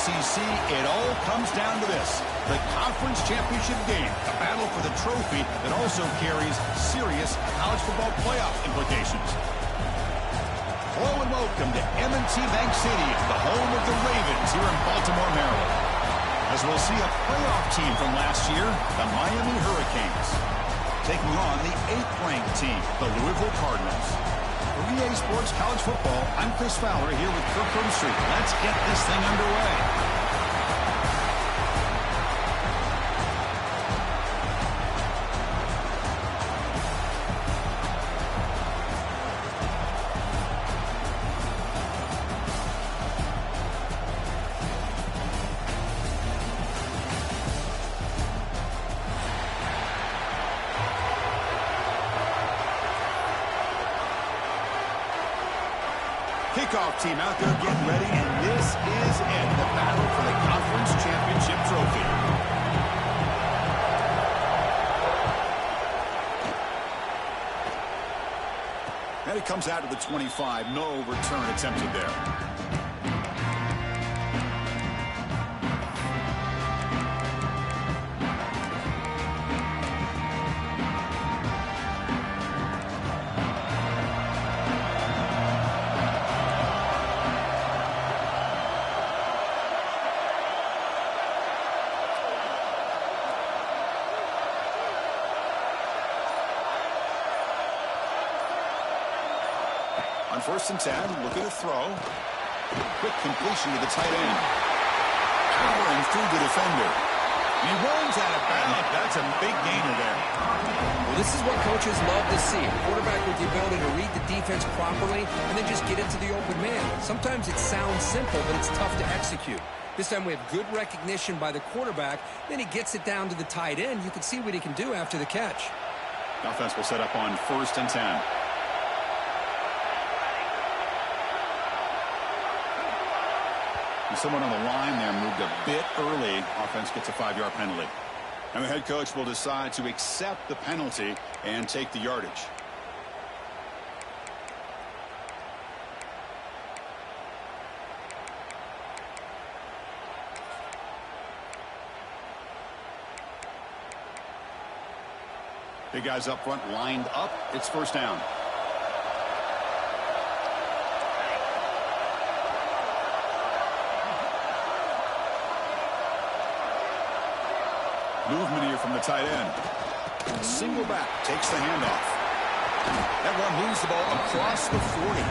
ACC, it all comes down to this. The conference championship game, a battle for the trophy that also carries serious college football playoff implications. Hello and welcome to M&T Bank Stadium, the home of the Ravens here in Baltimore, Maryland. As we'll see a playoff team from last year, the Miami Hurricanes, taking on the 8th-ranked team, the Louisville Cardinals. For EA Sports College Football, I'm Chris Fowler here with Kirk Herbstreit. Let's get this thing underway. Kickoff team out there getting ready, and this is it, the battle for the conference championship trophy. And it comes out to the 25, no return attempted there. On 1st and 10, looking to throw. Quick completion to the tight end. Powering through the defender. And he runs out of bounds. That's a big gainer there. Well, this is what coaches love to see. A quarterback with the ability to read the defense properly and then just get it to the open man. Sometimes it sounds simple, but it's tough to execute. This time we have good recognition by the quarterback. Then he gets it down to the tight end. You can see what he can do after the catch. The offense will set up on 1st and 10. Someone on the line there moved a bit early. Offense gets a 5-yard penalty. And the head coach will decide to accept the penalty and take the yardage. Big guys up front lined up. It's 1st down. Movement here from the tight end. Single back, takes the handoff. That one moves the ball across the 40.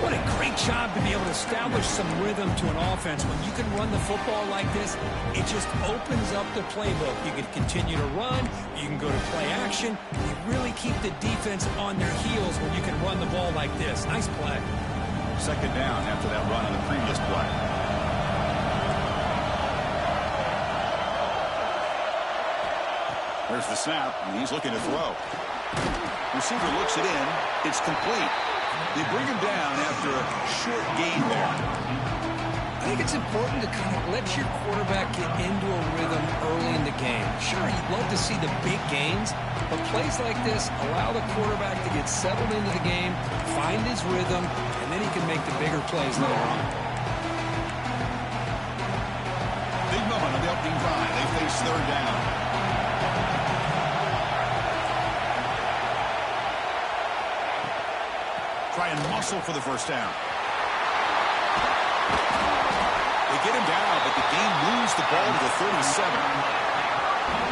What a great job to be able to establish some rhythm to an offense. When you can run the football like this, it just opens up the playbook. You can continue to run. You can go to play action. You really keep the defense on their heels when you can run the ball like this. Nice play. 2nd down after that run on the previous play. There's the snap, and he's looking to throw. Receiver looks it in. It's complete. They bring him down after a short gain there. I think it's important to kind of let your quarterback get into a rhythm early in the game. Sure, you'd love to see the big gains, but plays like this allow the quarterback to get settled into the game, find his rhythm, and then he can make the bigger plays later on. Big moment on the opening drive. They face 3rd down. Try and muscle for the 1st down. They get him down, but the game moves the ball to the 37.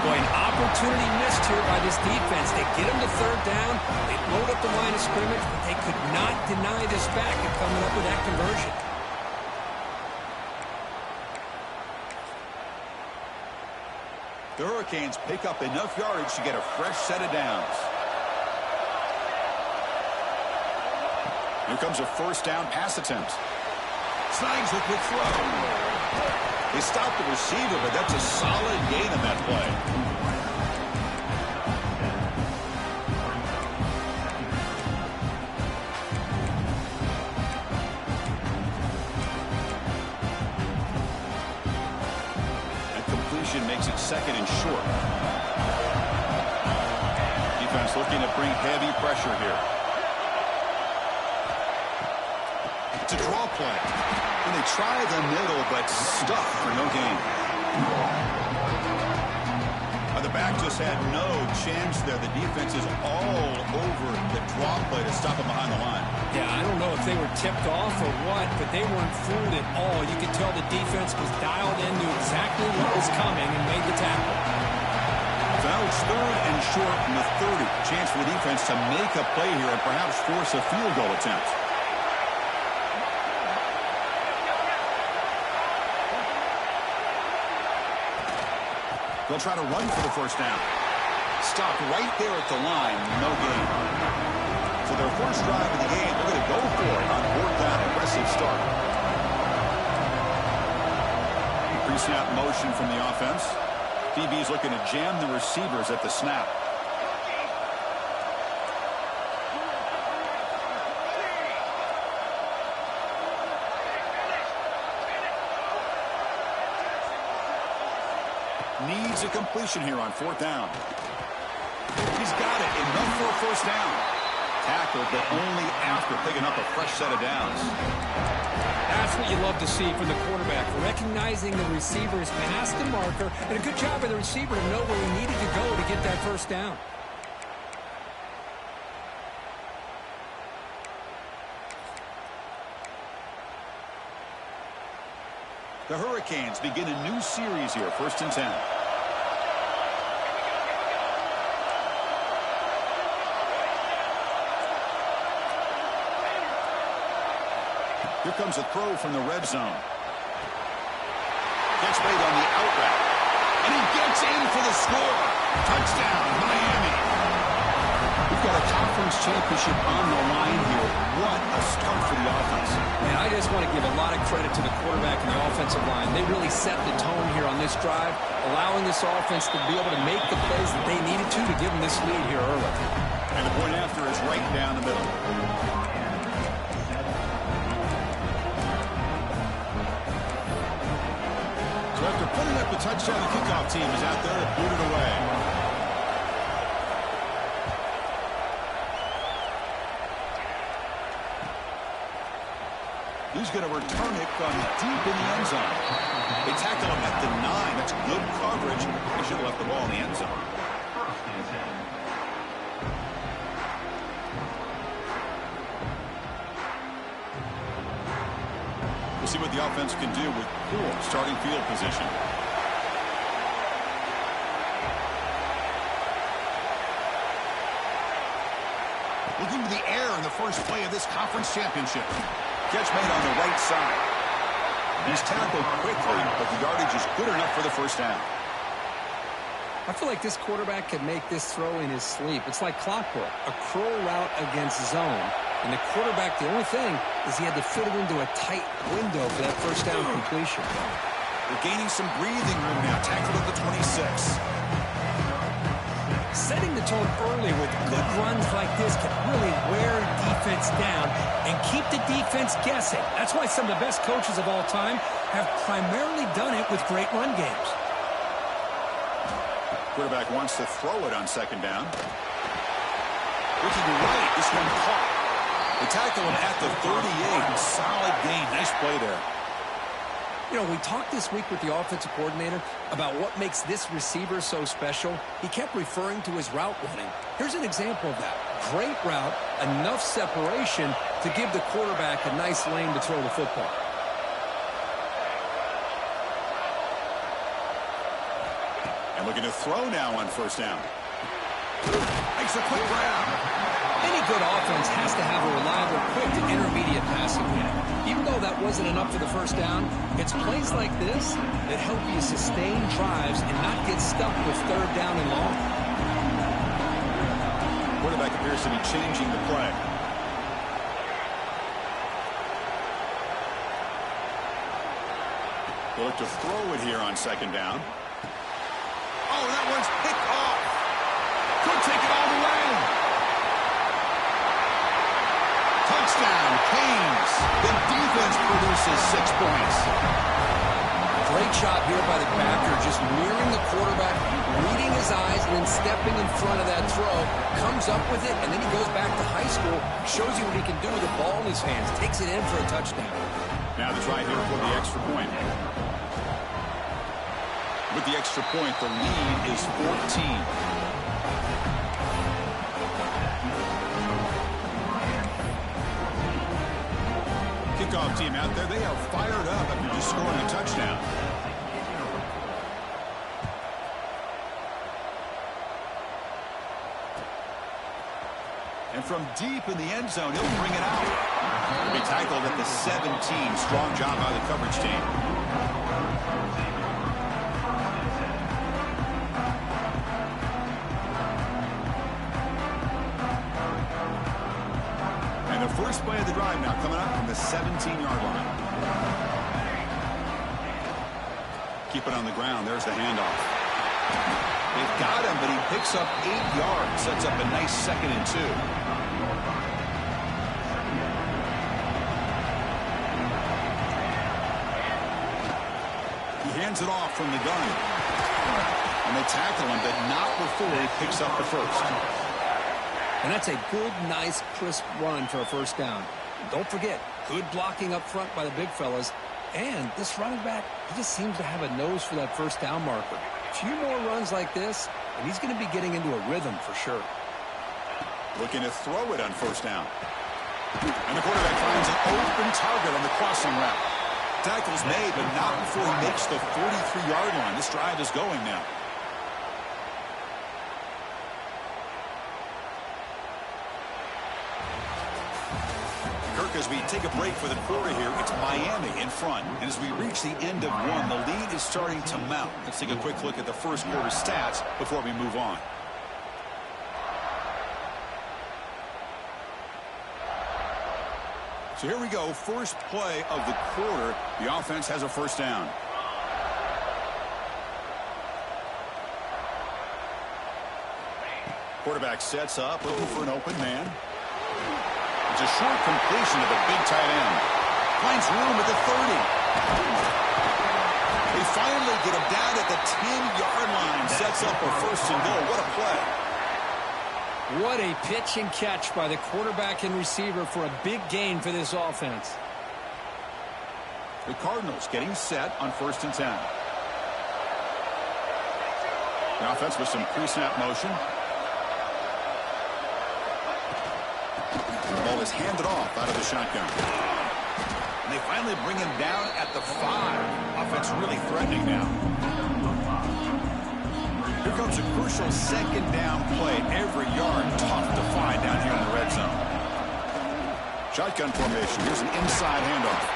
Boy, an opportunity missed here by this defense. They get him to 3rd down. They load up the line of scrimmage, but they could not deny this back and coming up with that conversion. The Hurricanes pick up enough yardage to get a fresh set of downs. Here comes a 1st down pass attempt. Snags a quick throw. They stop the receiver, but that's a solid gain on that play. That completion makes it 2nd and short. Defense looking to bring heavy pressure here. It's a draw play. And they try the middle, but stuck for no gain. The back just had no chance there. The defense is all over the draw play to stop him behind the line. Yeah, I don't know if they were tipped off or what, but they weren't fooled at all. You could tell the defense was dialed in, knew exactly what was coming, and made the tackle. So now it's 3rd and short from the 30. Chance for the defense to make a play here and perhaps force a field goal attempt. They'll try to run for the first down. Stopped right there at the line. No gain. So their first drive of the game, they're going to go for it on 4th down. Aggressive start. Pre-snap motion from the offense. DB's looking to jam the receivers at the snap. Needs a completion here on 4th down. He's got it. Enough for a first down. Tackled, but only after picking up a fresh set of downs. That's what you love to see from the quarterback. Recognizing the receiver's past the marker, and a good job by the receiver to know where he needed to go to get that first down. The Hurricanes begin a new series here, 1st and 10. Here comes a throw from the red zone. Gets made on the out route. And he gets in for the score. Touchdown, Miami. We've got a conference championship on the line here. What a start for the offense. Man, I just want to give a lot of credit to the quarterback and the offensive line. They really set the tone here on this drive, allowing this offense to be able to make the plays that they needed to give them this lead here early. And the point after is right down the middle. So after putting up the touchdown, the kickoff team is out there to boot it away. He's going to return it from deep in the end zone. They tackle him at the 9. That's good coverage. They should have left the ball in the end zone. We'll see what the offense can do with poor starting field position. Looking to the air in the first play of this conference championship. Catch made on the right side. He's tackled quickly, but the yardage is good enough for the first down. I feel like this quarterback could make this throw in his sleep. It's like clockwork, a crow route against zone. And the quarterback, the only thing is he had to fit it into a tight window for that first down completion. They're gaining some breathing room now. Tackled at the 26. Setting the tone early with good runs like this can really wear defense down and keep the defense guessing. That's why some of the best coaches of all time have primarily done it with great run games. Quarterback wants to throw it on 2nd down. Looking right, this one caught. They tackle him at the 38. Solid gain. Nice play there. You know, we talked this week with the offensive coordinator about what makes this receiver so special. He kept referring to his route running. Here's an example of that. Great route, enough separation to give the quarterback a nice lane to throw the football. And looking to throw now on 1st down. Makes a quick grab. Any good offense has to have a reliable, quick to intermediate passing game. Even though that wasn't enough for the first down, it's plays like this that help you sustain drives and not get stuck with 3rd down and long. Quarterback appears to be changing the play. They look to throw it here on 2nd down. Oh, that one's picked off. Could take it all the way. Touchdown, Canes. The defense produces 6 points. Great job here by the backer, just mirroring the quarterback, reading his eyes, and then stepping in front of that throw. Comes up with it, and then he goes back to high school, shows you what he can do with the ball in his hands, takes it in for a touchdown. Now the try here for the extra point. With the extra point, the lead is 14. Kickoff team out there, they are fired up after just scoring a touchdown. And from deep in the end zone, he'll bring it out. He'll be tackled at the 17. Strong job by the coverage team. And the first play of the drive now coming up from the 17-yard line. Keep it on the ground. There's the handoff. They've got him, but he picks up 8 yards. Sets up a nice 2nd and 2. He hands it off from the gun. And they tackle him, but not before he picks up the first. And that's a good, nice, crisp run for a first down. Don't forget, good blocking up front by the big fellas. And this running back, he just seems to have a nose for that first down marker. A few more runs like this, and he's going to be getting into a rhythm for sure. Looking to throw it on first down. And the quarterback finds an open target on the crossing route. Tackle's made, but not before he makes the 43-yard line. This drive is going now. As we take a break for the quarter here, it's Miami in front. And as we reach the end of one, the lead is starting to mount. Let's take a quick look at the first quarter stats before we move on. So here we go. First play of the quarter. The offense has a first down. Quarterback sets up, looking for an open man. It's a short completion to the big tight end. Finds room at the 30. They finally get him down at the 10-yard line. Sets up a first and goal. What a play. What a pitch and catch by the quarterback and receiver for a big gain for this offense. The Cardinals getting set on 1st and 10. The offense with some pre-snap motion. The ball is handed off out of the shotgun. And they finally bring him down at the 5. Offense really threatening now. Here comes a crucial 2nd down play. Every yard tough to find down here in the red zone. Shotgun formation. Here's an inside handoff.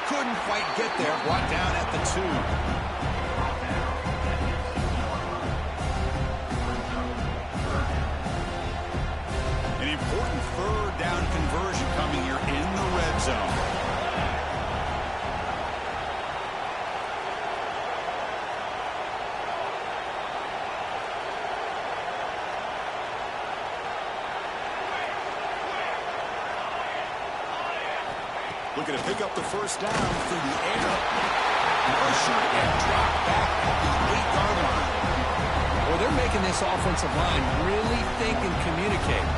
Couldn't quite get there. Brought down at the 2. Important 3rd down conversion coming here in the red zone. Looking to pick up the first down through the air. Pressure and drop back at the 8-yard line. Well, they're making this offensive line really think and communicate.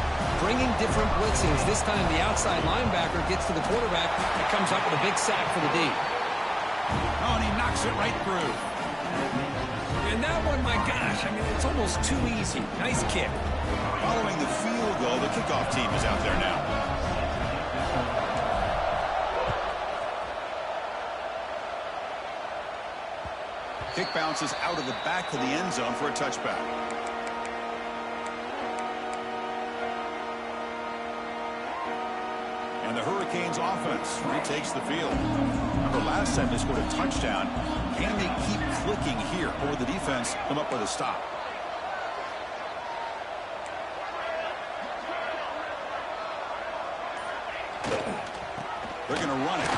Bringing different blitzes. This time the outside linebacker gets to the quarterback and comes up with a big sack for the D. Oh, and he knocks it right through. And that one, my gosh, I mean, it's almost too easy. Nice kick. Following the field goal, the kickoff team is out there now. Kick bounces out of the back of the end zone for a touchback. And the Hurricanes offense retakes the field. Remember, last time they scored a touchdown. Can they keep clicking here, or will the defense come up with a stop? They're going to run it.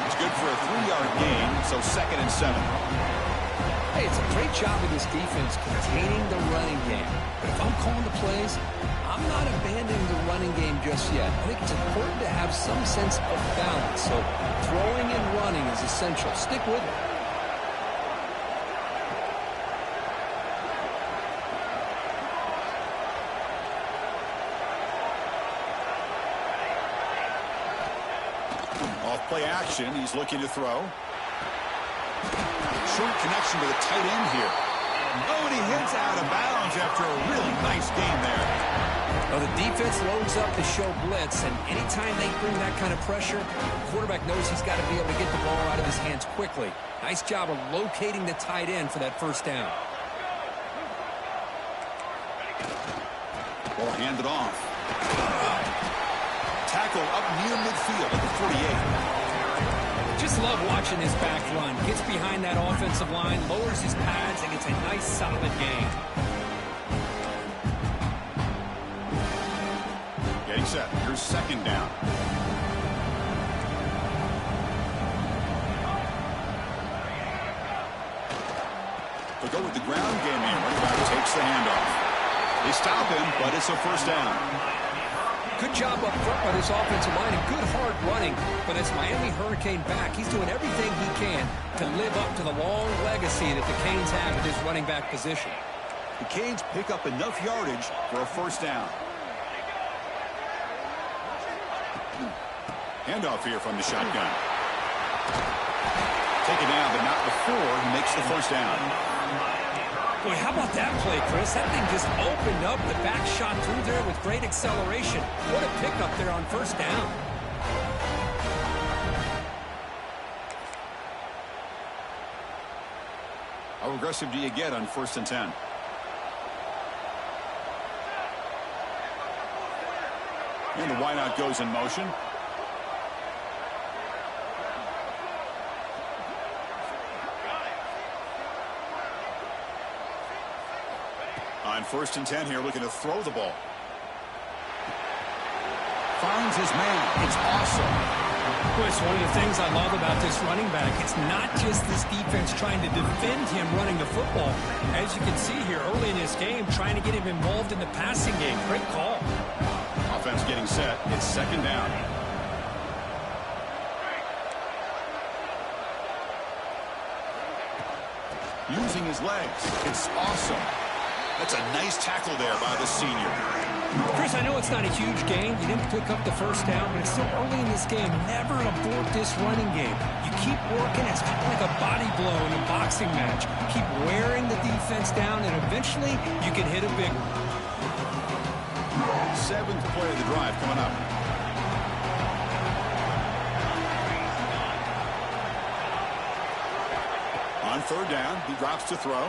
It's good for a 3-yard gain, so 2nd and 7. Hey, it's a great job of this defense containing the running game. But if I'm calling the plays, I'm not abandoning the running game just yet. I think it's important to have some sense of balance. So throwing and running is essential. Stick with it. Off play action. He's looking to throw. Short connection to the tight end here. Oh, and he hits out of bounds after a really nice game there. Well, the defense loads up to show blitz, and anytime they bring that kind of pressure, the quarterback knows he's got to be able to get the ball out of his hands quickly. Nice job of locating the tight end for that first down. Ball handed off. Tackle up near midfield at the 48. Just love watching his back run. Gets behind that offensive line, lowers his pads, and gets a nice, solid gain. Getting set. Here's second down. They'll go with the ground game here. Running back takes the handoff. They stop him, but it's a first down. Good job up front by this offensive line and good hard running. But as Miami Hurricane back, he's doing everything he can to live up to the long legacy that the Canes have at this running back position. The Canes pick up enough yardage for a first down. Handoff here from the shotgun. Taken down, but not before he makes the first down. Boy, how about that play, Chris? That thing just opened up. The back shot through there with great acceleration. What a pickup there on first down. How aggressive do you get on 1st and 10? And the wideout goes in motion. On 1st and 10 here, looking to throw the ball. Finds his man. It's awesome. Boy, it's one of the things I love about this running back. It's not just this defense trying to defend him running the football. As you can see here early in this game, trying to get him involved in the passing game. Great call. Offense getting set. It's second down. Using his legs. It's awesome. That's a nice tackle there by the senior. Chris, I know it's not a huge gain. You didn't pick up the first down, but it's still early in this game. Never abort this running game. You keep working. It's kind of like a body blow in a boxing match. Keep wearing the defense down, and eventually you can hit a big one. 7th play of the drive coming up. On 3rd down, he drops to throw.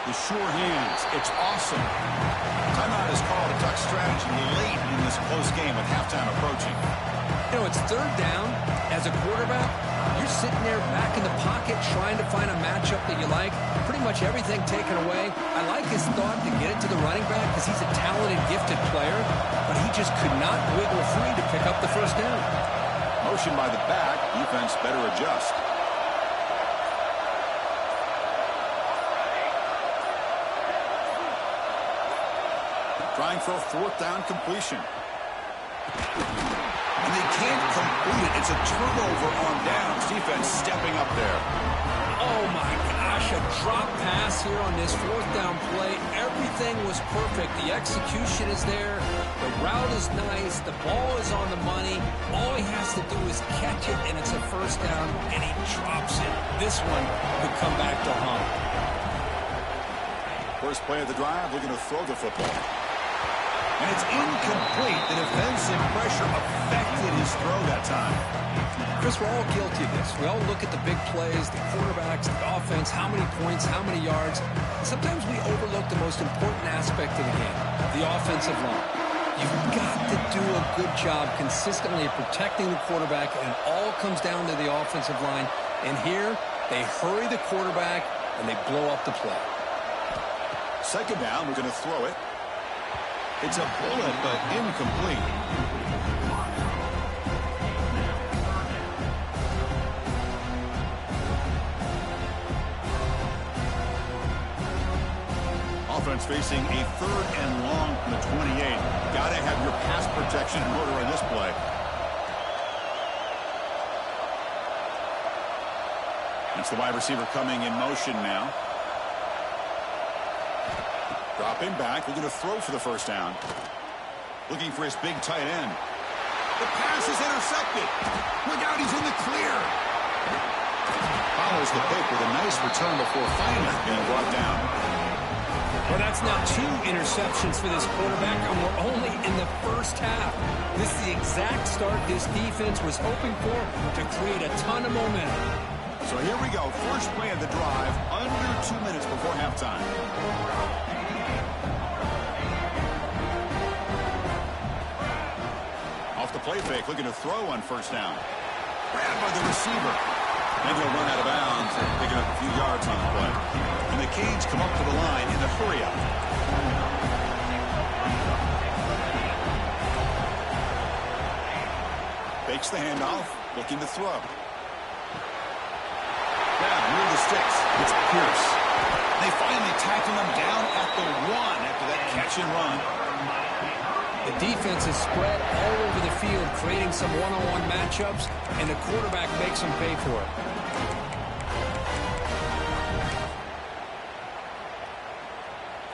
The sure hands. It's awesome. Timeout is called a duck strategy late in this close game with halftime approaching. You know, it's 3rd down. As a quarterback, you're sitting there back in the pocket trying to find a matchup that you like. Pretty much everything taken away. I like his thought to get it to the running back because he's a talented, gifted player, but he just could not wiggle free to pick up the first down. Motion by the back. Defense better adjust. Trying for a 4th down completion. And they can't complete it. It's a turnover on downs. Defense stepping up there. Oh, my gosh, a drop pass here on this 4th down play. Everything was perfect. The execution is there. The route is nice. The ball is on the money. All he has to do is catch it, and it's a first down, and he drops it. This one could come back to haunt. First play of the drive, looking to throw the football. And it's incomplete. The defensive pressure affected his throw that time. Chris, we're all guilty of this. We all look at the big plays, the quarterbacks, the offense, how many points, how many yards. And sometimes we overlook the most important aspect of the game, the offensive line. You've got to do a good job consistently of protecting the quarterback, and it all comes down to the offensive line. And here, they hurry the quarterback, and they blow up the play. Second down, we're going to throw it. It's a bullet, but incomplete. Offense facing a 3rd and long from the 28. Got to have your pass protection in order in this play. It's the wide receiver coming in motion now. Dropping back, looking to throw for the first down. Looking for his big tight end. The pass is intercepted. Look out, he's in the clear. Follows the pick with a nice return before finally being brought down. Well, that's now 2 interceptions for this quarterback, and we're only in the first half. This is the exact start this defense was hoping for to create a ton of momentum. So here we go. First play of the drive, under 2 minutes before halftime. Off the play fake, looking to throw on first down. Grabbed by the receiver. And he'll run out of bounds, picking up a few yards on the play. And the Canes come up to the line in the hurry-up. Fakes the handoff, looking to throw. Grab near the sticks. It's Pierce. They finally tackle him down at the 1 after that catch and run. The defense is spread all over the field, creating some one-on-one matchups, and the quarterback makes them pay for it.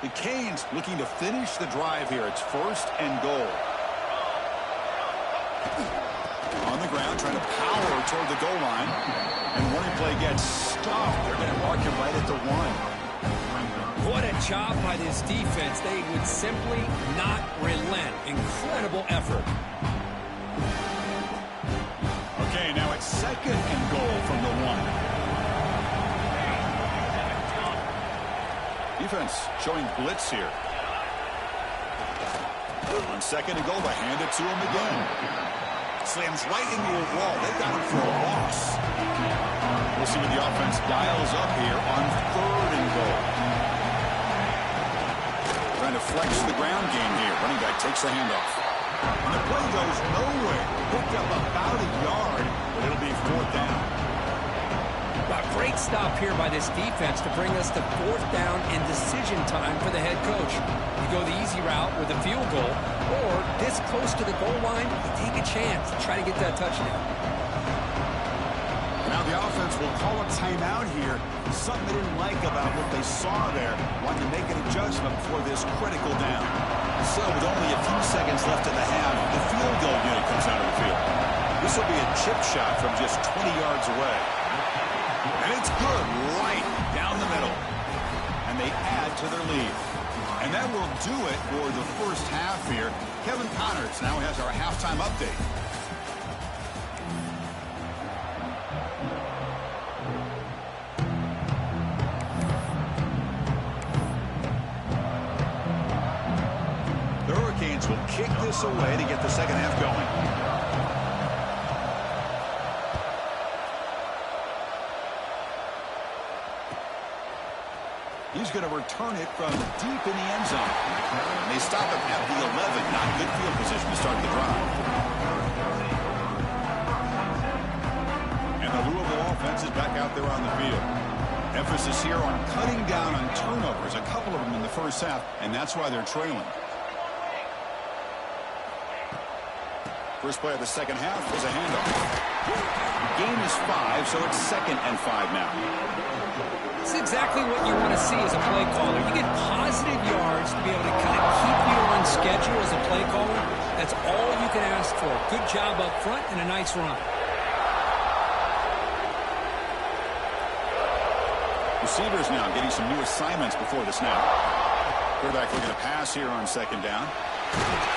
The Canes looking to finish the drive here. It's 1st and goal. On the ground, trying to power toward the goal line. And the running play gets stopped. They're going to mark him right at the 1. What a job by this defense. They would simply not relent. Incredible effort. Okay, now it's 2nd and goal from the 1. Defense showing blitz here. On 2nd and goal, they hand it to him again. Slams right into a wall. They've got him for a loss. We'll see what the offense dials up here on 3rd and goal. Trying to flex the ground game here. Running back takes the handoff. And the play goes nowhere. Picked up about a yard, but it'll be 4th down. A great stop here by this defense to bring us to 4th down and decision time for the head coach. You go the easy route with a field goal, or this close to the goal line, you take a chance to try to get that touchdown. Now the offense will call a timeout here. Something they didn't like about what they saw there. Wanting to make an adjustment for this critical down. So with only a few seconds left in the half, the field goal unit comes out of the field. This will be a chip shot from just 20 yards away. And it's good right down the middle. And they add to their lead. And that will do it for the first half here. Kevin Connors now has our halftime update. The Hurricanes will kick this away to get the second half going. He's going to return it from deep in the end zone. And they stop him at the 11. Not good field position to start the drive. And the Louisville offense is back out there on the field. Emphasis here on cutting down on turnovers. A couple of them in the first half, and that's why they're trailing. First play of the second half was a handoff. Game is 5, so it's 2nd and 5 now. It's exactly what you want to see as a play caller. You get positive yards to be able to kind of keep you on schedule as a play caller. That's all you can ask for. Good job up front and a nice run. Receivers now getting some new assignments before the snap. Quarterback looking to pass here on 2nd down.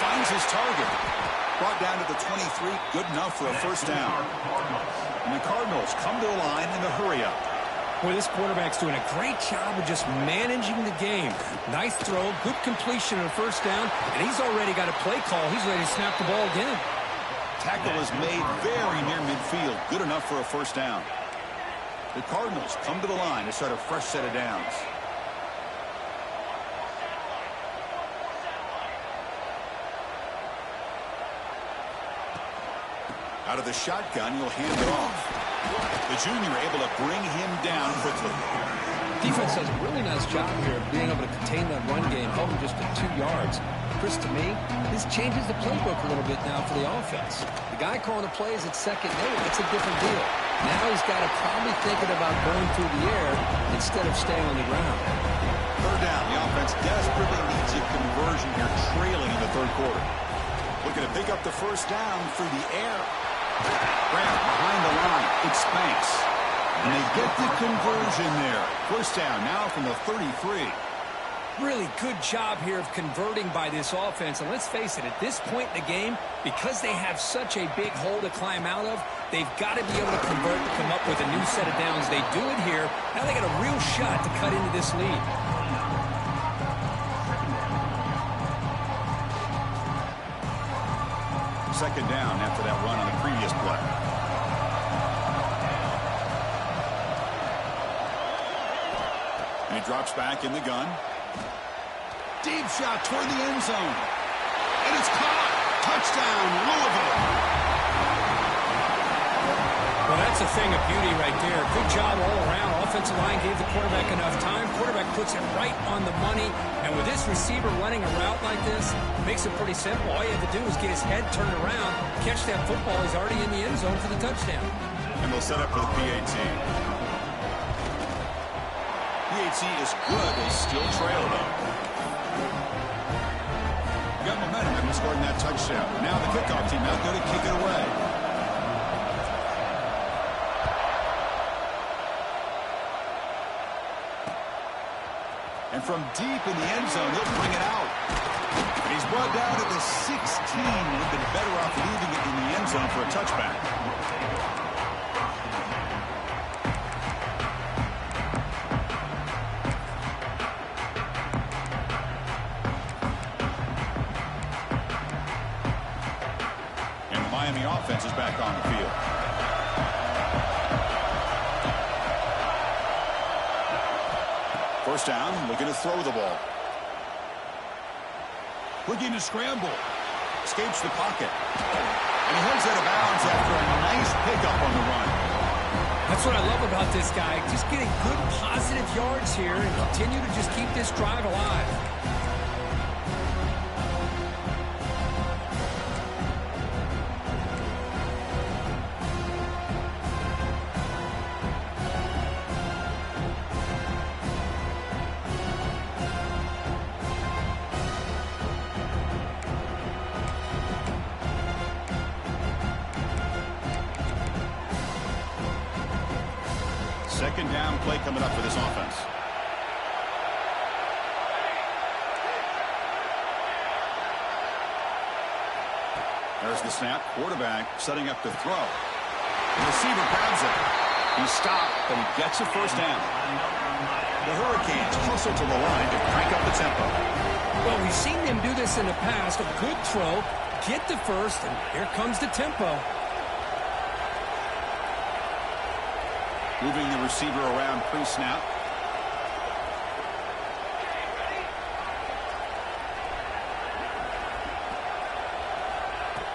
Finds his target. Brought down to the 23. Good enough for a first down. And the Cardinals come to the line in the hurry-up. Boy, this quarterback's doing a great job of just managing the game. Nice throw, good completion on first down, and he's already got a play call. He's ready to snap the ball again. Tackle is made very near midfield. Good enough for a first down. The Cardinals come to the line to start a fresh set of downs. Out of the shotgun, he'll hand it off. The junior able to bring him down quickly. Defense does a really nice job here of being able to contain that run game, held him just at 2 yards. Chris, to me, this changes the playbook a little bit now for the offense. The guy calling the plays at 2nd and 8, it's a different deal. Now he's got to probably thinking about going through the air instead of staying on the ground. 3rd down. The offense desperately needs a conversion here, trailing in the 3rd quarter. Looking to pick up the first down through the air. Grant behind the line. It's Spanks. And they get the conversion there. First down now from the 33. Really good job here of converting by this offense. And let's face it, at this point in the game, because they have such a big hole to climb out of, they've got to be able to convert to come up with a new set of downs. They do it here. Now they got a real shot to cut into this lead. Second down after that run on the previous play. And he drops back in the gun. Deep shot toward the end zone. And it's caught. Touchdown, Louisville. Well, that's a thing of beauty right there. Good job all around. Offensive line gave the quarterback enough time. Quarterback puts it right on the money. And with this receiver running a route like this, makes it pretty simple. All you have to do is get his head turned around, catch that football. He's already in the end zone for the touchdown. And they'll set up for the PAT. PAT is good. They still trail, though. Got momentum after scoring that touchdown. Now the kickoff team out there to kick it away. And from deep in the end zone, he'll bring it out. And he's brought down to the 16. Would have been better off leaving it in the end zone for a touchback. And the Miami offense is back on the field. First down, looking to throw the ball. Looking to scramble. Escapes the pocket. And he heads out of bounds after a nice pickup on the run. That's what I love about this guy. Just getting good positive yards here and continue to just keep this drive alive. Second down play coming up for this offense. There's the snap. Quarterback setting up to throw. The receiver grabs it. He stopped, but he gets a first down. The Hurricanes hustle to the line to crank up the tempo. Well, we've seen them do this in the past. A good throw, get the first, and here comes the tempo. Moving the receiver around pre-snap.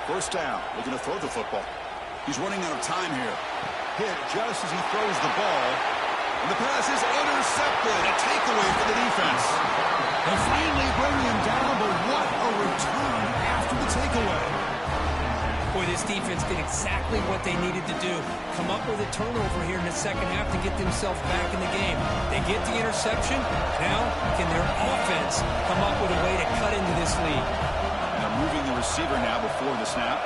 First down, looking to throw the football. He's running out of time here. Hit just as he throws the ball. And the pass is intercepted. A takeaway for the defense. They finally bring him down, but what a return after the takeaway. Boy, this defense did exactly what they needed to do. Come up with a turnover here in the second half to get themselves back in the game. They get the interception. Now, can their offense come up with a way to cut into this lead? Now moving the receiver now before the snap.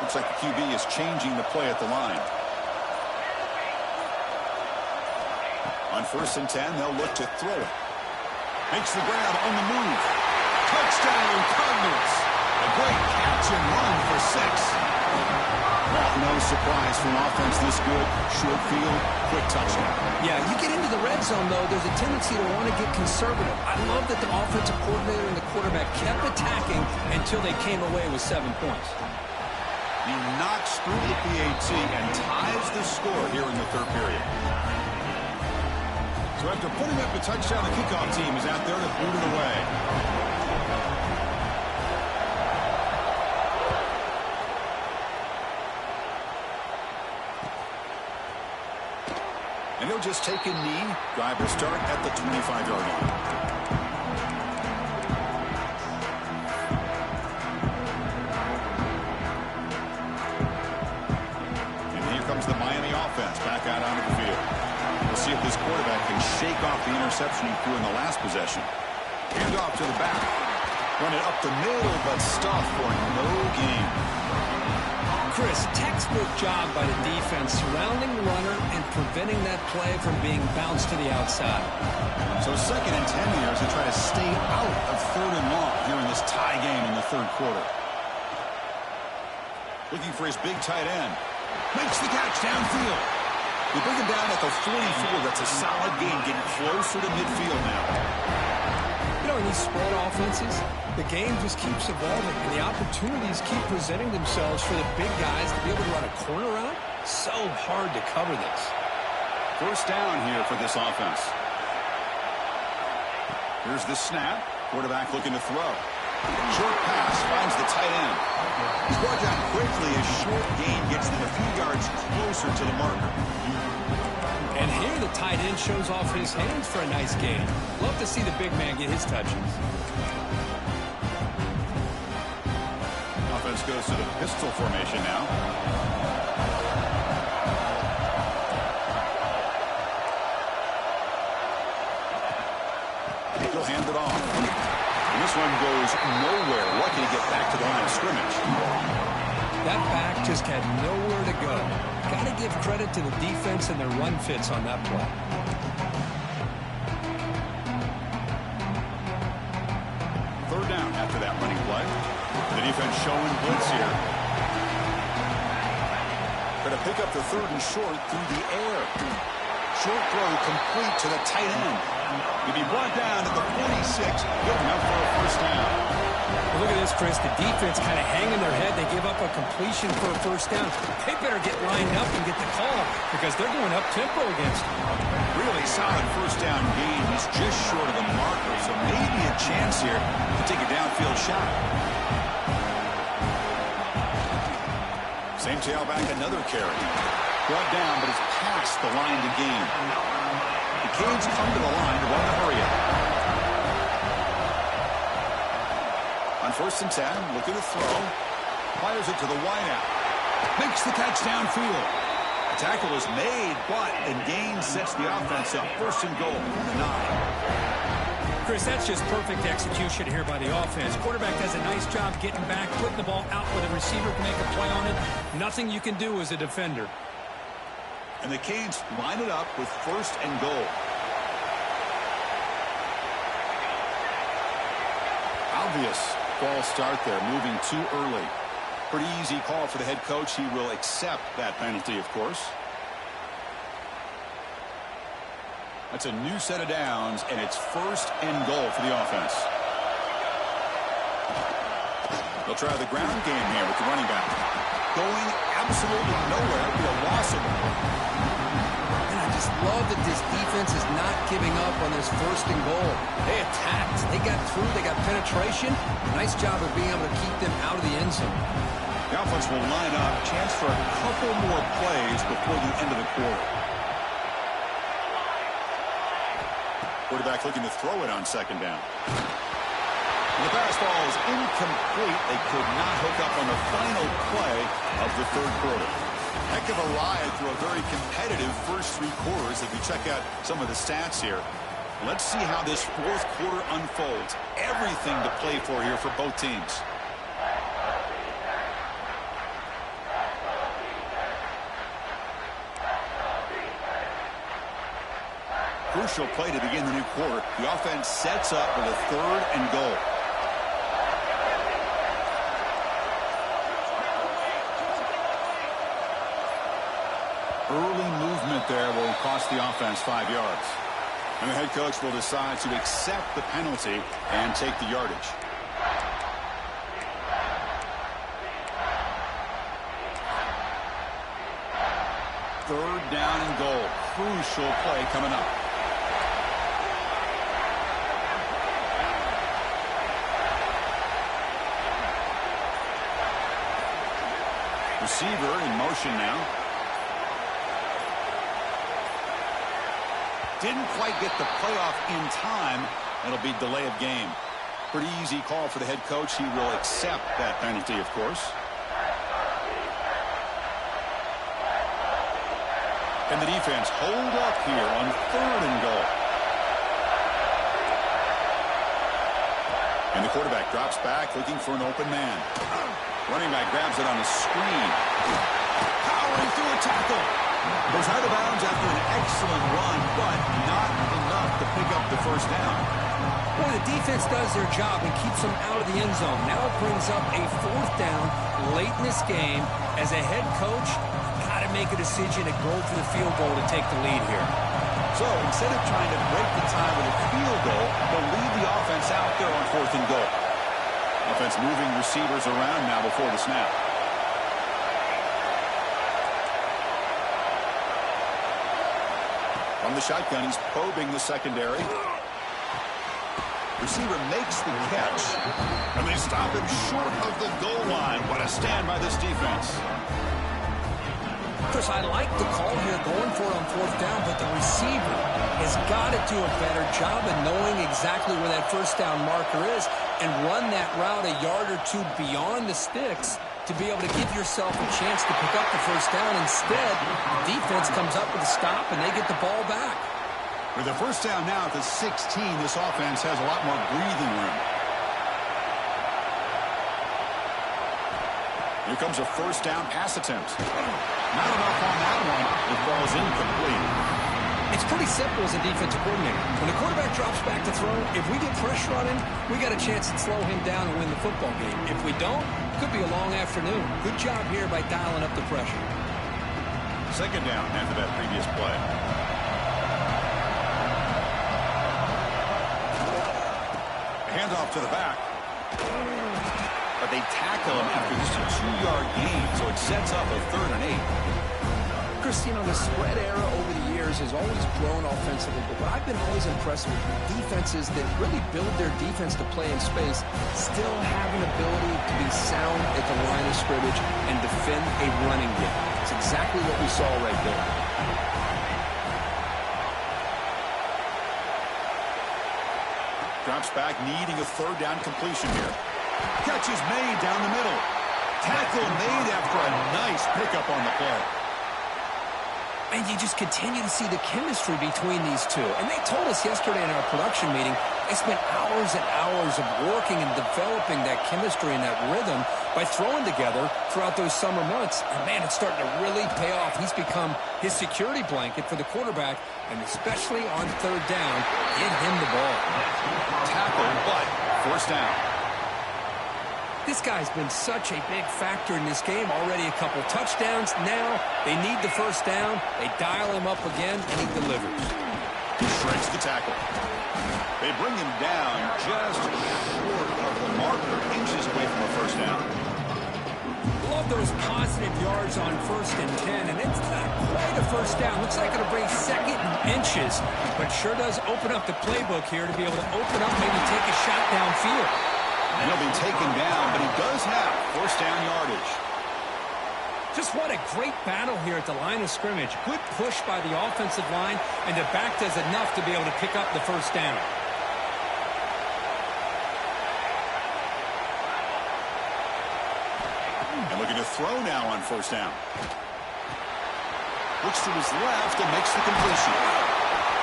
Looks like the QB is changing the play at the line. On 1st and 10, they'll look to throw it. Makes the grab on the move. Touchdown, Cardinals. A great catch and run for 6. Well, no surprise for an offense this good. Short field, quick touchdown. Yeah, you get into the red zone, though, there's a tendency to want to get conservative. I love that the offensive coordinator and the quarterback kept attacking until they came away with 7 points. He knocks through the PAT and ties the score here in the 3rd period. So after putting up a touchdown, the kickoff team is out there to boot it away. And he'll just take a knee. Drive will start at the 25-yard line. And here comes the Miami offense back out onto the field. We'll see if this quarterback can shake off the interception he threw in the last possession. Hand off to the back. Run it up the middle, but stuffed for no gain. Chris, textbook job by the defense surrounding the runner and preventing that play from being bounced to the outside. So 2nd and 10 here as they try to stay out of 3rd and long here in this tie game in the 3rd quarter. Looking for his big tight end. Makes the catch downfield. We bring him down at the 44. That's a solid gain, getting closer to midfield now. You know, in these spread offenses, the game just keeps evolving, and the opportunities keep presenting themselves for the big guys to be able to run a corner route. So hard to cover this. 1st down here for this offense. Here's the snap. Quarterback looking to throw. Short pass finds the tight end. He's brought down quickly. A short gain gets them a few yards closer to the marker. And here the tight end shows off his hands for a nice gain. Love to see the big man get his touches. Offense goes to the pistol formation now. He'll hand it off. And this one goes nowhere. Lucky to get back to the line of scrimmage. That back just had nowhere to go. Got to give credit to the defense and their run fits on that play. Third down after that running play. The defense showing blitz here. Going to pick up the 3rd and short through the air. Short throw complete to the tight end. He'll be brought down at the 46. Good enough for a 1st down. Well, look at this, Chris. The defense kind of hanging their head. They give up a completion for a 1st down. They better get lined up and get the call because they're going up-tempo against them. Really solid 1st down gain. He's just short of the marker, so maybe a chance here to take a downfield shot. Same tailback, another carry. Brought down, but it's past the line to gain. The Canes come to the line to run the hurry up. On 1st and 10, looking to throw. Fires it to the wideout. Makes the catch downfield. The tackle is made, but the gain sets the offense up. 1st and goal from the 9. Chris, that's just perfect execution here by the offense. Quarterback does a nice job getting back, putting the ball out where the receiver can make a play on it. Nothing you can do as a defender. And the Canes line it up with 1st and goal. Obvious false start there, moving too early. Pretty easy call for the head coach. He will accept that penalty, of course. That's a new set of downs, and it's 1st and goal for the offense. They'll try the ground game here with the running back. Going absolutely nowhere. It'll be a loss of it. And I just love that this defense is not giving up on this 1st and goal. They attacked. They got through. They got penetration. Nice job of being able to keep them out of the end zone. The offense will line up. Chance for a couple more plays before the end of the quarter. Quarterback looking to throw it on 2nd down. The pass ball is incomplete. They could not hook up on the final play of the 3rd quarter. Heck of a ride through a very competitive first 3 quarters. If you check out some of the stats here, let's see how this 4th quarter unfolds. Everything to play for here for both teams. Crucial play to begin the new quarter. The offense sets up with a 3rd and goal. Early movement there will cost the offense 5 yards. And the head coach will decide to accept the penalty and take the yardage. Third down and goal. Crucial play coming up. Receiver in motion now. Didn't quite get the playoff in time. It'll be delay of game. Pretty easy call for the head coach. He will accept that penalty, of course. And the defense hold up here on 3rd and goal. And the quarterback drops back, looking for an open man. Running back grabs it on a screen. Powering through a tackle. Goes out of bounds after an excellent run, but not enough to pick up the first down. Boy, the defense does their job and keeps them out of the end zone. Now it brings up a 4th down late in this game. As a head coach, got to make a decision to go for the field goal to take the lead here. So instead of trying to break the tie with a field goal, they'll leave the offense out there on 4th and goal. Offense moving receivers around now before the snap. From the shotgun, he's probing the secondary. Receiver makes the catch, and they stop him short of the goal line. What a stand by this defense. Chris, I like the call here going for it on 4th down, but the receiver has got to do a better job of knowing exactly where that first down marker is and run that route a yard or two beyond the sticks to be able to give yourself a chance to pick up the first down. Instead, the defense comes up with a stop, and they get the ball back. With a first down now at the 16, this offense has a lot more breathing room. Here comes a first down pass attempt. Not enough on that one. It falls incomplete. It's pretty simple as a defensive coordinator. When the quarterback drops back to throw, if we get pressure on him, we got a chance to slow him down and win the football game. If we don't, it could be a long afternoon. Good job here by dialing up the pressure. Second down after that previous play. Handoff to the back. But they tackle him after just a 2-yard gain, so it sets up a 3rd and 8. Christine, the spread era over the years has always grown offensively, but what I've been always impressed with defenses that really build their defense to play in space still have an ability to be sound at the line of scrimmage and defend a running game. It's exactly what we saw right there. Drops back, needing a 3rd down completion here. Catch is made down the middle. Tackle made after a nice pickup on the play. And you just continue to see the chemistry between these two. And they told us yesterday in our production meeting, they spent hours and hours of working and developing that chemistry and that rhythm by throwing together throughout those summer months. And, man, it's starting to really pay off. He's become his security blanket for the quarterback, and especially on 3rd down, get him the ball. Tackle, but first down. This guy's been such a big factor in this game. Already a couple touchdowns. Now they need the first down. They dial him up again, and he delivers. He shrinks the tackle. They bring him down just short of the marker, inches away from a first down. Love those positive yards on 1st and 10, and it's not quite a first down. Looks like it'll bring 2nd and inches, but sure does open up the playbook here to be able to open up, maybe take a shot downfield. And he'll be taken down, but he does have first down yardage. Just what a great battle here at the line of scrimmage. Good push by the offensive line, and the back does enough to be able to pick up the first down. And looking to throw now on first down. Looks to his left and makes the completion.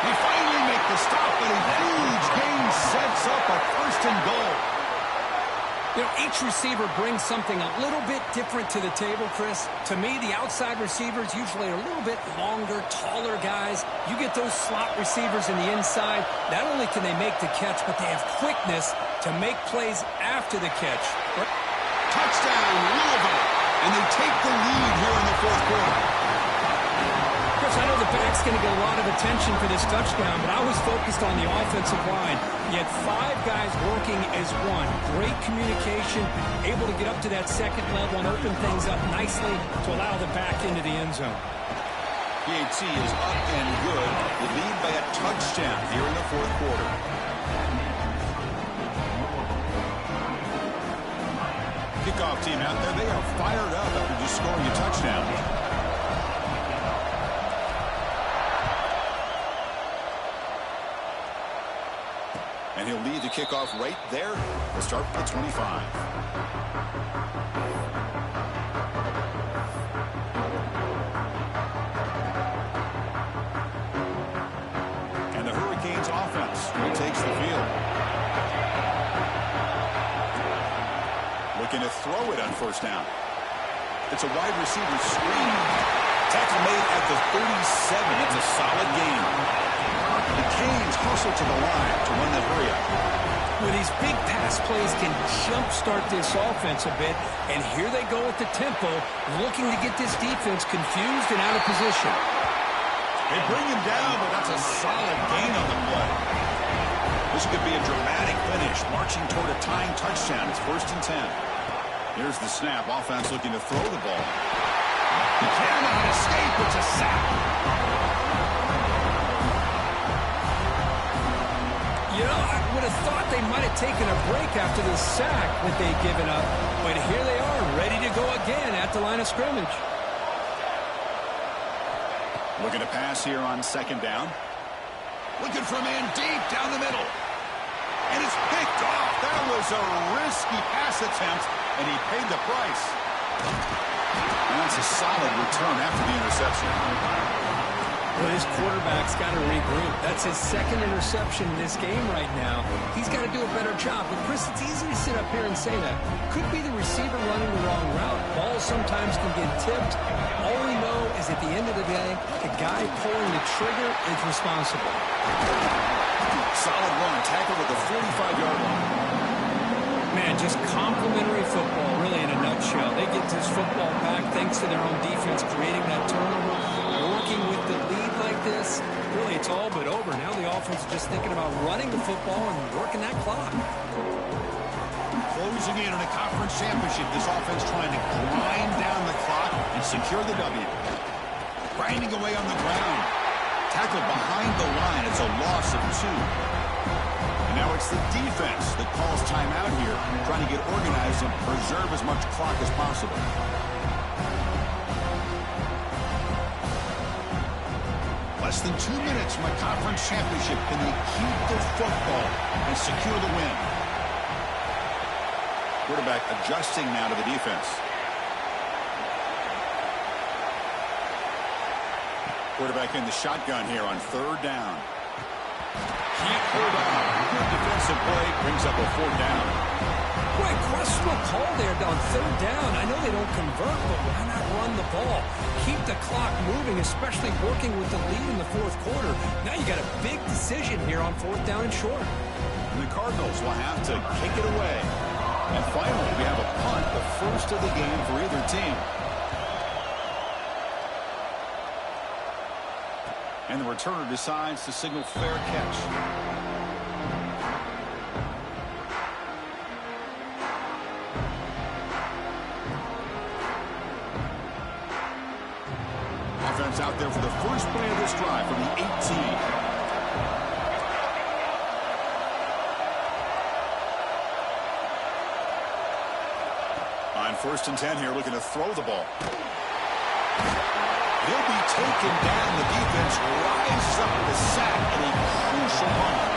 He finally makes the stop, but a huge gain sets up a 1st and goal. You know, each receiver brings something a little bit different to the table, Chris. To me, the outside receivers usually are a little bit longer, taller guys. You get those slot receivers in the inside. Not only can they make the catch, but they have quickness to make plays after the catch. Touchdown, Louisville. And they take the lead here in the 4th quarter. Chris, I know the back's going to get a lot of attention for this touchdown, but I was focused on the offensive line. You had 5 guys working as one. Great communication, able to get up to that 2nd level and open things up nicely to allow the back into the end zone. PAT is up and good. The lead by a touchdown here in the 4th quarter. Kickoff team out there, they are fired up after just scoring a touchdown. And he'll lead the kickoff right there. We'll start with the 25. And the Hurricanes offense retakes the field. looking to throw it on first down. It's a wide receiver screen. Tackle made at the 37. It's a solid gain. The Canes hustle to the line to run that hurry up. Well, these big pass plays can jumpstart this offense a bit, and here they go with the tempo, looking to get this defense confused and out of position. They bring him down, but that's a solid gain on the play. This could be a dramatic finish, marching toward a tying touchdown. It's 1st and 10. Here's the snap. Offense looking to throw the ball. He cannot escape. It's a sack. You know, I would have thought they might have taken a break after the sack that they'd given up, but here they are, ready to go again at the line of scrimmage. Looking to pass here on 2nd down. Looking for a man deep down the middle. And it's picked off. That was a risky pass attempt, and he paid the price. And that's a solid return after the interception. Well, his quarterback's got to regroup. That's his 2nd interception in this game right now. He's got to do a better job. But, Chris, it's easy to sit up here and say that. Could be the receiver running the wrong route. Balls sometimes can get tipped. All we know is at the end of the day, the guy pulling the trigger is responsible. Solid run. Tackled at the 45-yard line. Man, just complimentary football, really, in a nutshell. They get this football back thanks to their own defense creating that turnover. Working with the lead like this, really, it's all but over. Now the offense is just thinking about running the football and working that clock. Closing in on a conference championship, this offense trying to grind down the clock and secure the W. Grinding away on the ground. Tackled behind the line. It's a loss of 2. And now it's the defense that calls timeout here, trying to get organized and preserve as much clock as possible. Less than 2 minutes from a conference championship. Can they keep the football and secure the win? Quarterback adjusting now to the defense. Quarterback in the shotgun here on 3rd down. Can't hold on. Good defensive play brings up a 4th down. Boy, questionable call there on 3rd down. I know they don't convert, but why not run the ball? Keep the clock moving, especially working with the lead in the 4th quarter. Now you got a big decision here on 4th down and short. And the Cardinals will have to kick it away. And finally, we have a punt, the first of the game for either team. And the returner decides to signal fair catch. Offense out there for the first play of this drive from the 18. On 1st and 10 here, looking to throw the ball. He'll be taken down. The defense rises up with a sack and a crucial moment.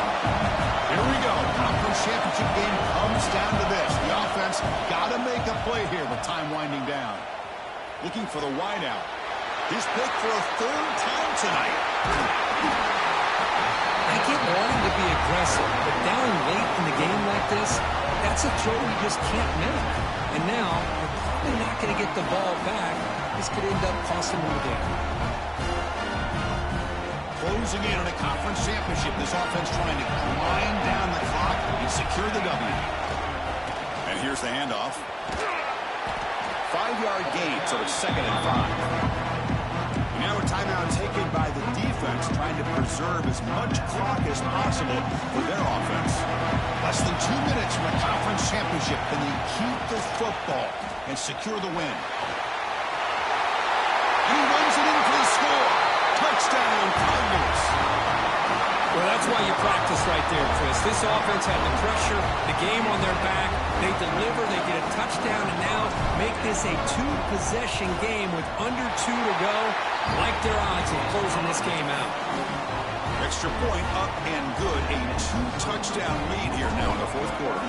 Here we go. Conference championship game comes down to this. The offense got to make a play here with time winding down. Looking for the wideout. He's picked for a 3rd time tonight. I get wanting to be aggressive, but down late in the game like this, that's a throw you just can't make. And now, you're probably not going to get the ball back. This could end up costing them the game. Closing in on a conference championship, this offense trying to grind down the clock and secure the W. And here's the handoff. 5-yard gain, so it's 2nd and 5. Now a timeout taken by the defense, trying to preserve as much clock as possible for their offense. Less than 2 minutes from a conference championship. Can they keep the football and secure the win? And he runs it in for the score. Touchdown, Cardinals. Well, that's why you practice right there, Chris. This offense had the pressure, the game on their back. They deliver, they get a touchdown, and now make this a 2-possession game with under 2 to go. Like their odds of closing this game out. Extra point up and good. A 2-touchdown lead here now in the 4th quarter.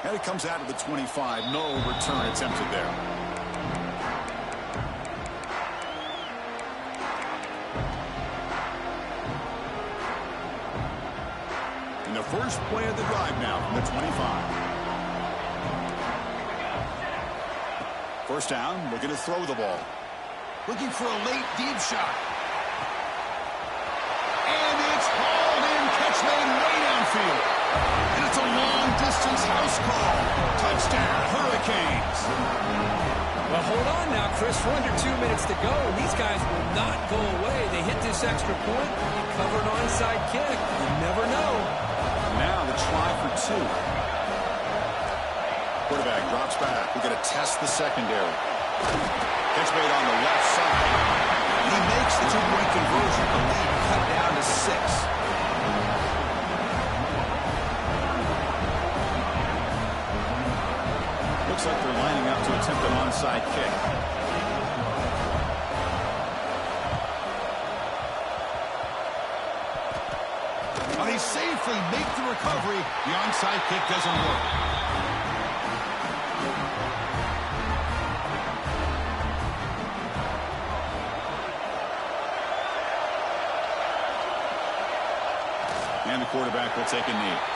And it comes out of the 25. No return attempted there. first play of the drive now from the 25. First down, looking to throw the ball. Looking for a late deep shot. And it's hauled in, catch made way downfield. And it's a long-distance house call. Touchdown, Hurricanes. Well, hold on now, Chris. We're under 2 minutes to go, and these guys will not go away. They hit this extra point and cover an onside kick. You never know. Now the try for two. Quarterback drops back. We're going to test the secondary. Catch made on the left side. He makes the two-point conversion. The lead cut down to 6. Looks like they're lining up to attempt an onside kick. Well, they safely make the recovery. The onside kick doesn't work. And the quarterback will take a knee.